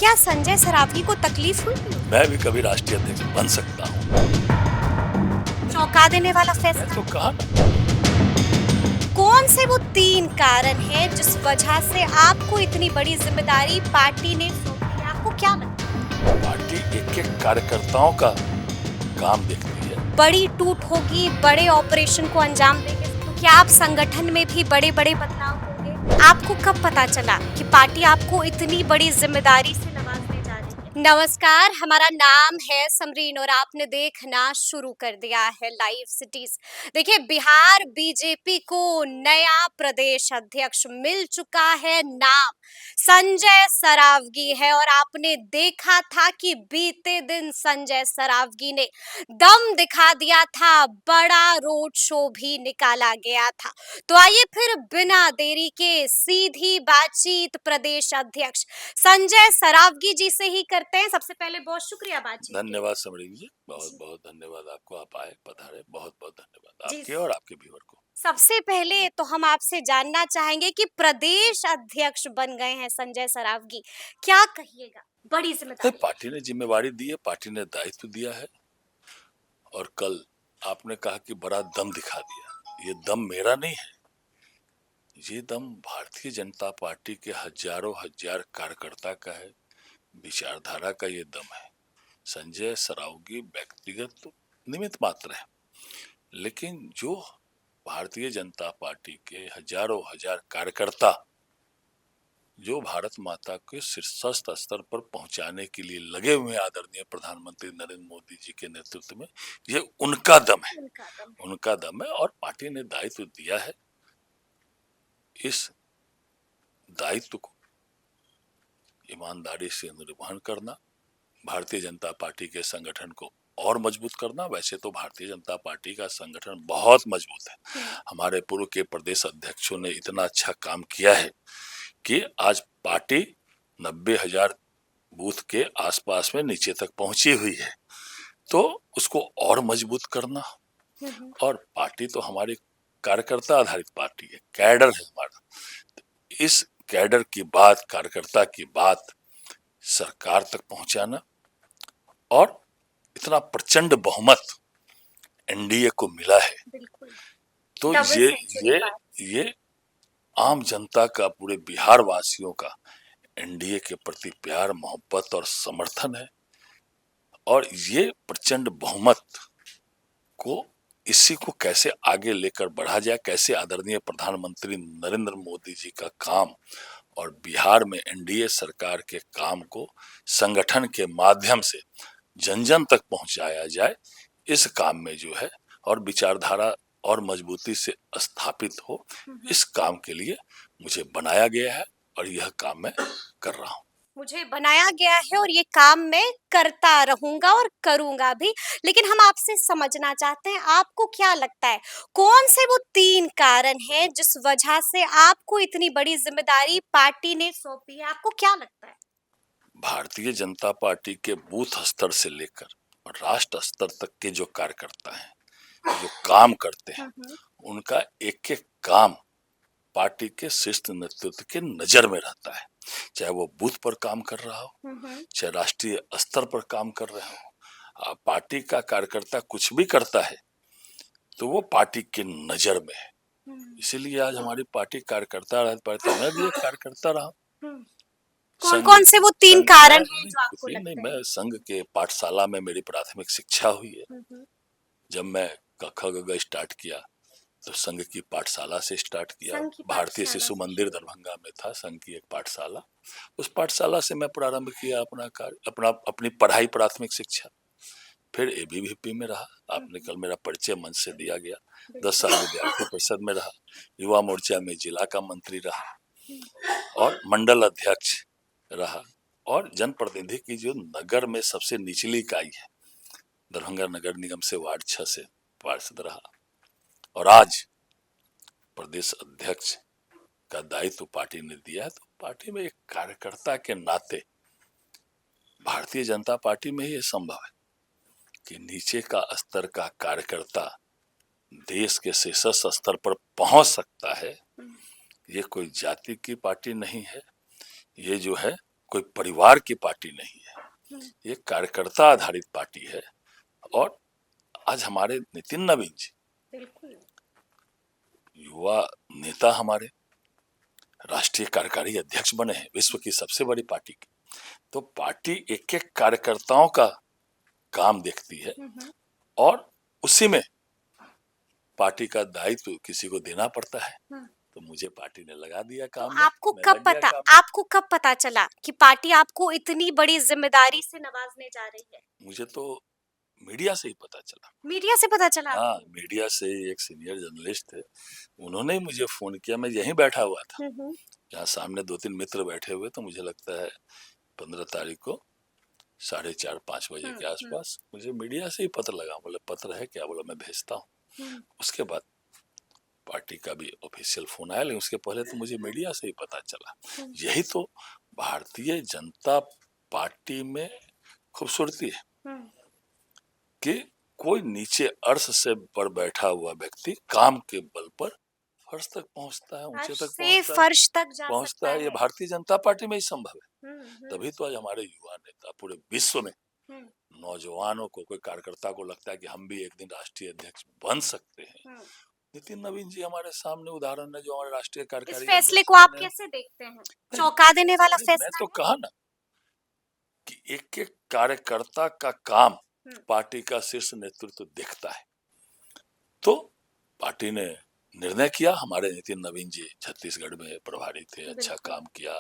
क्या संजय सरावगी को तकलीफ हुई? मैं भी कभी राष्ट्रीय अध्यक्ष बन सकता हूँ। चौंका देने वाला मैं फैसला। तो कहा ना, कौन से वो 3 कारण हैं जिस वजह से आपको इतनी बड़ी जिम्मेदारी पार्टी ने सौंपी है? आपको क्या लगता है? पार्टी एक एक कार्यकर्ताओं का काम देखती है। बड़ी टूट होगी, बड़े ऑपरेशन को अंजाम देंगे, तो क्या आप संगठन में भी बड़े-बड़े बदलाव होंगे? आपको कब पता चला कि पार्टी आपको इतनी बड़ी जिम्मेदारी से नवाजने जा रही है? नमस्कार, हमारा नाम है समरीन और आपने देखना शुरू कर दिया है लाइव सिटीज। देखिए, बिहार बीजेपी को नया प्रदेश अध्यक्ष मिल चुका है। नाम संजय सरावगी है और आपने देखा था कि बीते दिन संजय सरावगी ने दम दिखा दिया था, बड़ा रोड शो भी निकाला गया था। तो आइए फिर बिना देरी के सीधी बातचीत प्रदेश अध्यक्ष संजय सरावगी जी से ही करते हैं। सबसे पहले बहुत शुक्रिया बातचीत के लिए। धन्यवाद समरीन जी, बहुत जी। बहुत धन्यवाद आपको। आप आए, पधारे, बहुत बहुत धन्यवाद जी, आपके और आपके व्यूअर को। सबसे पहले तो हम आपसे जानना चाहेंगे कि प्रदेश अध्यक्ष बन गए हैं संजय सरावगी, क्या कहिएगा? बड़ी जिम्मेदारी। पार्टी ने जिम्मेवारी दी है, पार्टी ने दायित्व दिया है और कल आपने कहा कि बड़ा दम दिखा दिया। ये दम मेरा नहीं है, ये दम भारतीय जनता पार्टी के हजारों हजार कार्यकर्ता का है, विचारधारा का ये दम है। संजय सरावगी व्यक्तिगत तो निमित्त मात्र है, लेकिन जो भारतीय जनता पार्टी के हजारों हजार कार्यकर्ता जो भारत माता के शीर्षस्थ स्तर पर पहुंचाने के लिए लगे हुए हैं आदरणीय प्रधानमंत्री नरेंद्र मोदी जी के नेतृत्व में, ये उनका दम है, उनका दम है। और पार्टी ने दायित्व दिया है, इस दायित्व को ईमानदारी से निर्वहन करना, भारतीय जनता पार्टी के संगठन को और मजबूत करना। वैसे तो भारतीय जनता पार्टी का संगठन बहुत मजबूत है, हमारे पूर्व के प्रदेश अध्यक्षों ने इतना अच्छा काम किया है कि आज पार्टी 90,000 बूथ के आसपास में नीचे तक पहुंची हुई है। तो उसको और मजबूत करना, और पार्टी तो हमारी कार्यकर्ता आधारित पार्टी है, कैडर है हमारा। इस कैडर की बात, कार्यकर्ता की बात सरकार तक पहुंचाना, और इतना प्रचंड बहुमत एनडीए को मिला है, तो ये आम जनता का, पूरे बिहार वासियों का एनडीए के प्रति प्यार, मोहब्बत और समर्थन है। और ये प्रचंड बहुमत को, इसी को कैसे आगे लेकर बढ़ा जाए, कैसे आदरणीय प्रधानमंत्री नरेंद्र मोदी जी का काम और बिहार में एनडीए सरकार के काम को संगठन के माध्यम से जन जन तक पहुंचाया जाए, इस काम में जो है और विचारधारा और मजबूती से स्थापित हो, इस काम के लिए मुझे बनाया गया है और यह काम मैं कर रहा हूँ। मुझे बनाया गया है और ये काम मैं करता रहूंगा और करूंगा भी। लेकिन हम आपसे समझना चाहते हैं, आपको क्या लगता है कौन से वो 3 कारण हैं जिस वजह से आपको इतनी बड़ी जिम्मेदारी पार्टी ने सौंपी है? आपको क्या लगता है? भारतीय जनता पार्टी के बूथ स्तर से लेकर और राष्ट्र स्तर तक के जो कार्यकर्ता हैं, जो काम करते हैं, उनका एक एक काम पार्टी के शीर्ष नेतृत्व के नजर में रहता है। चाहे वो बूथ पर काम कर रहा हो, चाहे राष्ट्रीय स्तर पर काम कर रहे हो, पार्टी का कार्यकर्ता कुछ भी करता है तो वो पार्टी के नजर में है। इसीलिए आज हमारी पार्टी कार्यकर्ता मैं भी एक कार्यकर्ता रहा। कौन कौन से वो 3 कारण हैं जो आपको लगते हैं? मैं संघ के पाठशाला में मेरी प्राथमिक शिक्षा हुई है। जब मैं क ख ग घ स्टार्ट किया तो संघ की पाठशाला से स्टार्ट किया। भारतीय शिशु मंदिर दरभंगा में था संघ की एक पाठशाला, उस पाठशाला से मैं प्रारंभ किया अपना कार्य, अपनी पढ़ाई, प्राथमिक शिक्षा। फिर एबीवीपी में रहा, आपने कल मेरा परिचय मंच से दिया गया। 10 साल विद्यार्थी परिषद में रहा, युवा मोर्चा में जिला का मंत्री रहा और मंडल अध्यक्ष रहा, और जनप्रतिनिधि की जो नगर में सबसे निचली इकाई है, दरभंगा नगर निगम से वार्ड 6 से पार्षद रहा, और आज प्रदेश अध्यक्ष का दायित्व पार्टी ने दिया है। तो पार्टी में एक कार्यकर्ता के नाते भारतीय जनता पार्टी में ही ये संभव है कि नीचे का स्तर का कार्यकर्ता देश के शीर्ष स्तर पर पहुंच सकता है। ये कोई जाति की पार्टी नहीं है, ये जो है कोई परिवार की पार्टी नहीं है, ये कार्यकर्ता आधारित पार्टी है। और आज हमारे नितिन नवीन जी बिल्कुल युवा नेता, हमारे राष्ट्रीय कार्यकारी अध्यक्ष बने हैं विश्व की सबसे बड़ी पार्टी की। तो पार्टी एक एक कार्यकर्ताओं का काम देखती है और उसी में पार्टी का दायित्व किसी को देना पड़ता है। तो मुझे पार्टी ने लगा दिया तो काम में, मैं लग गया काम में। आपको कब पता चला कि पार्टी आपको इतनी बड़ी जिम्मेदारी से नवाजने जा रही है? मुझे तो मीडिया से ही पता चला। मीडिया से पता चला हाँ, आपको? मीडिया से एक सीनियर जर्नलिस्ट थे, उन्होंने ही मुझे फोन किया। मैं यहीं बैठा हुआ था, यहाँ सामने 2-3 मित्र बैठे हुए। तो मुझे लगता है 15 तारीख को 4:30-5 बजे के आसपास मुझे मीडिया से ही पत्र लगा। बोले पत्र है क्या? बोला मैं भेजता हूँ। उसके बाद पार्टी का भी ऑफिशियल फोन आया, लेकिन उसके पहले तो मुझे मीडिया से ही पता चला। यही तो भारतीय जनता पार्टी में खूबसूरती है कि कोई नीचे अर्श से पर बैठा हुआ व्यक्ति काम के बल पर फर्श तक पहुंचता है, ऊंचे तक फर्श तक जा पहुंचता है। ये भारतीय जनता पार्टी में ही संभव है। तभी तो आज हमारे युवा नेता पूरे विश्व में नौजवानों को, कोई कार्यकर्ता को लगता है कि हम भी एक दिन राष्ट्रीय अध्यक्ष बन सकते हैं। नितिन नवीन जी हमारे सामने उदाहरण है, जो हमारे राष्ट्रीय कार्यकारी इस फैसले को आप कैसे देखते हैं? चौंका देने वाला फैसला। मैं तो कहा ना कि एक एक कार्यकर्ता का काम पार्टी का शीर्ष नेतृत्व देखता है। तो पार्टी ने निर्णय किया। हमारे नितिन नवीन जी छत्तीसगढ़ में प्रभारी थे, अच्छा काम किया।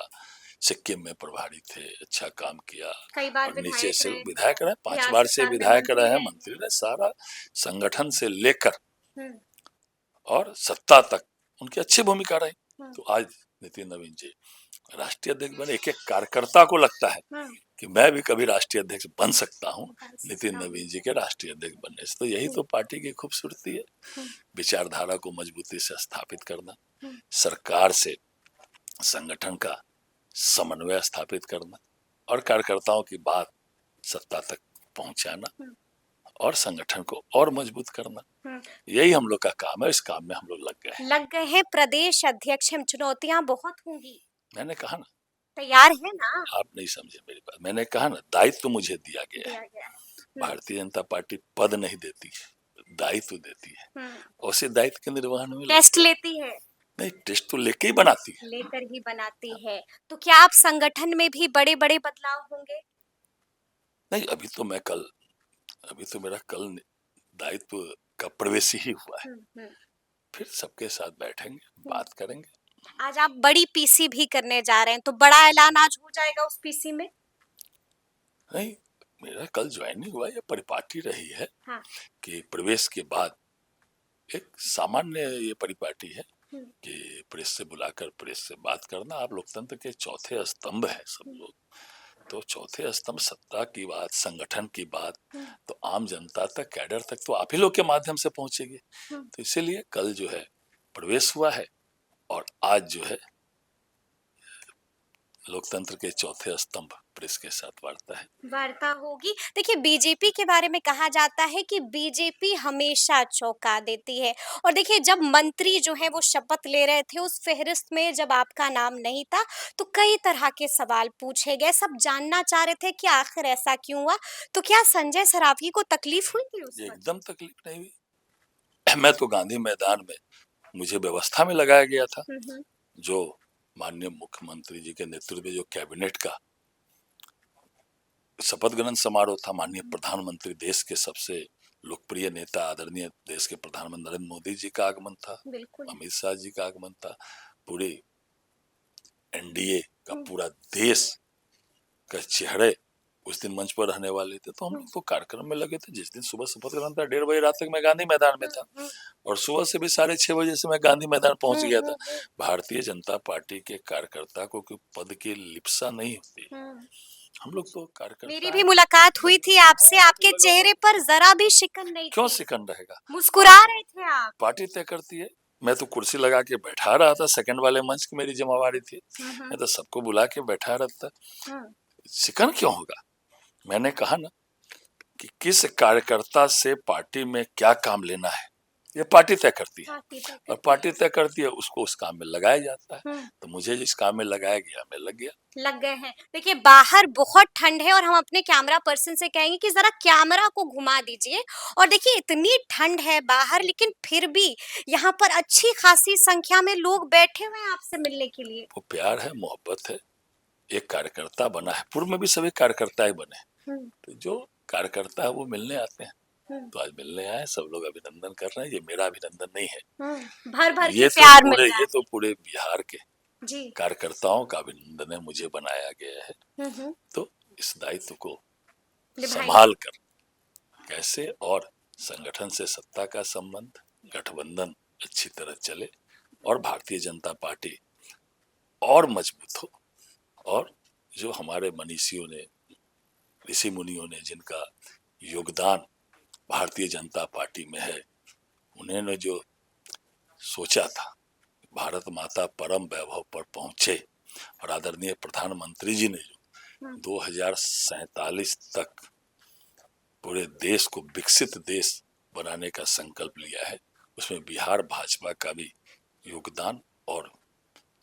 सिक्किम में प्रभारी थे, अच्छा काम किया। कई बार और नीचे से रहे, विधायक रहे, 5 बार से विधायक रहे, मंत्री रहे। सारा संगठन से लेकर और सत्ता तक उनकी अच्छी भूमिका रही। तो आज नितिन नवीन जी राष्ट्रीय अध्यक्ष बने। एक एक कार्यकर्ता को लगता है कि मैं भी कभी राष्ट्रीय अध्यक्ष बन सकता हूँ नितिन नवीन जी के राष्ट्रीय अध्यक्ष बनने से। तो यही तो पार्टी की खूबसूरती है, विचारधारा को मजबूती से स्थापित करना, सरकार से संगठन का समन्वय स्थापित करना और कार्यकर्ताओं की बात सत्ता तक पहुंचाना और संगठन को और मजबूत करना। यही हम लोग का काम है। इस काम में हम लोग लग गए हैं। प्रदेश अध्यक्ष हम, चुनौतियां बहुत होंगी। मैंने कहा ना, तैयार है ना? आप नहीं समझे मेरी बात। मैंने कहा ना, दायित्व मुझे दिया गया है। भारतीय जनता पार्टी पद नहीं देती है, दायित्व देती है। और उसी दायित्व के निर्वहन में टेस्ट लेती है। नहीं, टेस्ट तो लेके ही बनाती है, लेकर ही बनाती है। तो क्या आप संगठन में भी बड़े बड़े बदलाव होंगे? नहीं, अभी तो मेरा कल दायित्व का प्रवेश ही हुआ है। फिर सबके साथ बैठेंगे, बात करेंगे। आज आप बड़ी पीसी भी करने जा रहे हैं, तो बड़ा ऐलान आज हो जाएगा उस पीसी में? नहीं, मेरा कल ज्वाइनिंग हुआ, ये परिपाटी रही है। हाँ। कि प्रवेश के बाद एक सामान्य ये परिपाटी है कि प्रेस से बुलाकर प्रेस से बात करना। आप लोकतंत्र के चौथे स्तंभ है सब लोग। तो चौथे स्तंभ सत्ता की बात, संगठन की बात तो आम जनता तक, कैडर तक तो आप ही लोग के माध्यम से पहुंचेगी। तो इसीलिए कल जो है प्रवेश हुआ है और आज जो है लोकतंत्र के चौथे स्तंभ प्रेस के साथ वार्ता होगी। देखिए, बीजेपी के बारे में कहा जाता है कि बीजेपी हमेशा चौंका देती है। और देखिए, जब मंत्री जो है वो शपथ ले रहे थे, उस फहरिस्त में जब आपका नाम नहीं था, तो कई तरह के सवाल पूछे गए। सब जानना चाह रहे थे कि आखिर ऐसा क्यों हुआ। तो क्या संजय सरावगी को तकलीफ हुई थी उस वक्त? एकदम तकलीफ नहीं हुई। मैं तो गांधी मैदान में, मुझे व्यवस्था में लगाया गया था। जो माननीय मुख्यमंत्री जी के नेतृत्व में जो कैबिनेट का शपथ ग्रहण समारोह था, माननीय प्रधानमंत्री, देश के सबसे लोकप्रिय नेता, आदरणीय देश के प्रधानमंत्री नरेंद्र मोदी जी का आगमन था, अमित शाह जी का आगमन था, पूरी एनडीए का पूरा देश का चेहरे उस दिन मंच पर रहने वाले थे। तो हम लोग तो कार्यक्रम में लगे थे। जिस दिन सुबह शपथ ग्रहण था, 1:30 बजे रात तक मैं गांधी मैदान में था और सुबह से भी 6:30 बजे से मैं गांधी मैदान पहुंच गया था। भारतीय जनता पार्टी के कार्यकर्ता को कोई पद की लिप्सा नहीं होती। हम लोग तो कार्यकर्ता। मेरी भी मुलाकात हुई थी आपसे, आपके चेहरे पर जरा भी शिकन नहीं थी। क्यों शिकन रहेगा? मुस्कुरा रहे थे आप। पार्टी तय करती है। मैं तो कुर्सी लगा के बैठा रहा था, सेकंड वाले मंच की मेरी जिम्मेवारी थी। मैं तो सबको बुला के बैठा रहता। शिकन क्यों होगा? मैंने कहा ना कि किस कार्यकर्ता से पार्टी में क्या काम लेना है ये पार्टी तय करती है, पार्टी तय और करती पार्टी है। तय करती है, उसको उस काम में लगाया जाता है। हम्म। तो मुझे जिस काम में लगाया गया मैं लग गया। लग गए हैं। देखिए बाहर बहुत ठंड है और हम अपने कैमरा पर्सन से कहेंगे कि जरा कैमरा को घुमा दीजिए। और देखिए इतनी ठंड है बाहर, लेकिन फिर भी यहाँ पर अच्छी खासी संख्या में लोग बैठे हुए हैं आपसे मिलने के लिए। वो प्यार है, मोहब्बत है, एक कार्यकर्ता बना है। पूर्व में भी सभी कार्यकर्ता ही बने, हम्म। तो जो कार्यकर्ता है वो मिलने आते हैं। हम्म। तो आज मिलने आए, सब लोग अभिनंदन कर रहे हैं। ये मेरा अभिनंदन नहीं है, भर भर के ये तो प्यार मिल पूरे रहा ये तो है। पूरे बिहार के जी। कार्यकर्ताओं का अभिनंदन है, मुझे बनाया गया है। हम्म। तो इस दायित्व को निभाएंगे। संभाल कर कैसे और संगठन से सत्ता का संबंध, गठबंधन अच्छी तरह चले और भारतीय जनता पार्टी और मजबूत हो, और जो हमारे मनीषियों ने, ऋषि मुनियों ने जिनका योगदान भारतीय जनता पार्टी में है, उन्होंने जो सोचा था भारत माता परम वैभव पर पहुंचे, और आदरणीय प्रधानमंत्री जी ने जो 2047 तक पूरे देश को विकसित देश बनाने का संकल्प लिया है, उसमें बिहार भाजपा का भी योगदान और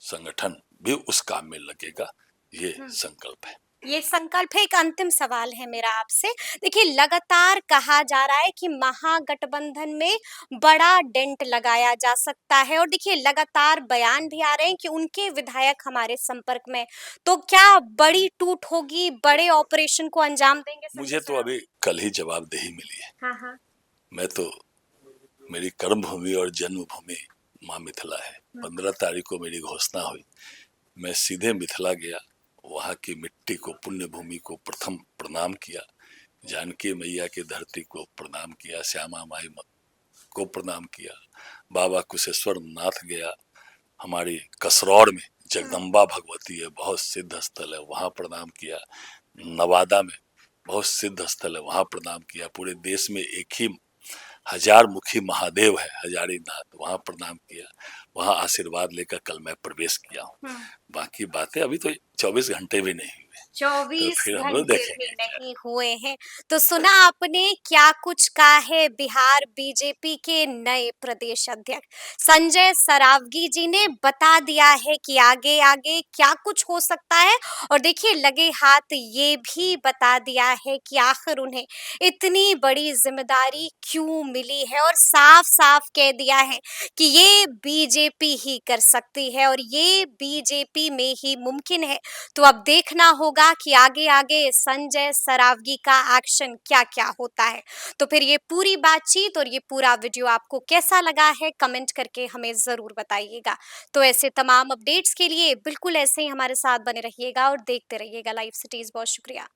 संगठन भी उस काम में लगेगा, ये संकल्प है। ये संकल्प है। एक अंतिम सवाल है मेरा आपसे। देखिए लगातार कहा जा रहा है कि महागठबंधन में बड़ा डेंट लगाया जा सकता है, और देखिए लगातार बयान भी आ रहे हैं कि उनके विधायक हमारे संपर्क में। तो क्या बड़ी टूट होगी, बड़े ऑपरेशन को अंजाम देंगे संजय मुझे तो सरावगी? अभी कल ही जवाबदेही मिली है। हाँ हाँ। मैं तो, मेरी कर्म भूमि और जन्मभूमि माँ मिथिला है। 15 तारीख को मेरी घोषणा हुई, मैं सीधे मिथिला गया, वहाँ की मिट्टी को, पुण्य भूमि को प्रथम प्रणाम किया, जानकी मैया की धरती को प्रणाम किया, श्यामा माई को प्रणाम किया, बाबा कुशेश्वर नाथ गया, हमारी कसरौड़ में जगदम्बा भगवती है, बहुत सिद्ध स्थल है, वहाँ प्रणाम किया, नवादा में बहुत सिद्ध स्थल है, वहाँ प्रणाम किया, पूरे देश में एक ही हजार मुखी महादेव है हजारीनाथ, वहाँ प्रणाम किया, वहाँ आशीर्वाद लेकर कल मैं प्रवेश किया हूँ। बाकी बातें अभी तो 24 घंटे भी नहीं हुए, तो 24 फिर हम लोग घंटे भी देखेंगे क्या। नहीं हुए हैं। तो सुना आपने क्या कुछ कहा है बिहार बीजेपी के नए प्रदेश अध्यक्ष संजय सरावगी जी ने। बता दिया है कि आगे आगे क्या कुछ हो सकता है, और देखिए लगे हाथ ये भी बता दिया है कि आखिर उन्हें इतनी बड़ी जिम्मेदारी क्यों मिली है, और साफ साफ कह दिया है कि ये बीजेपी ही कर सकती है और ये बीजेपी में ही मुमकिन है। तो अब देखना होगा कि आगे आगे संजय सरावगी का एक्शन क्या क्या होता है। तो फिर ये पूरी बातचीत और ये पूरा वीडियो आपको कैसा लगा है, कमेंट करके हमें जरूर बताइएगा। तो ऐसे तमाम अपडेट्स के लिए बिल्कुल ऐसे ही हमारे साथ बने रहिएगा और देखते रहिएगा लाइव सिटीज। बहुत शुक्रिया।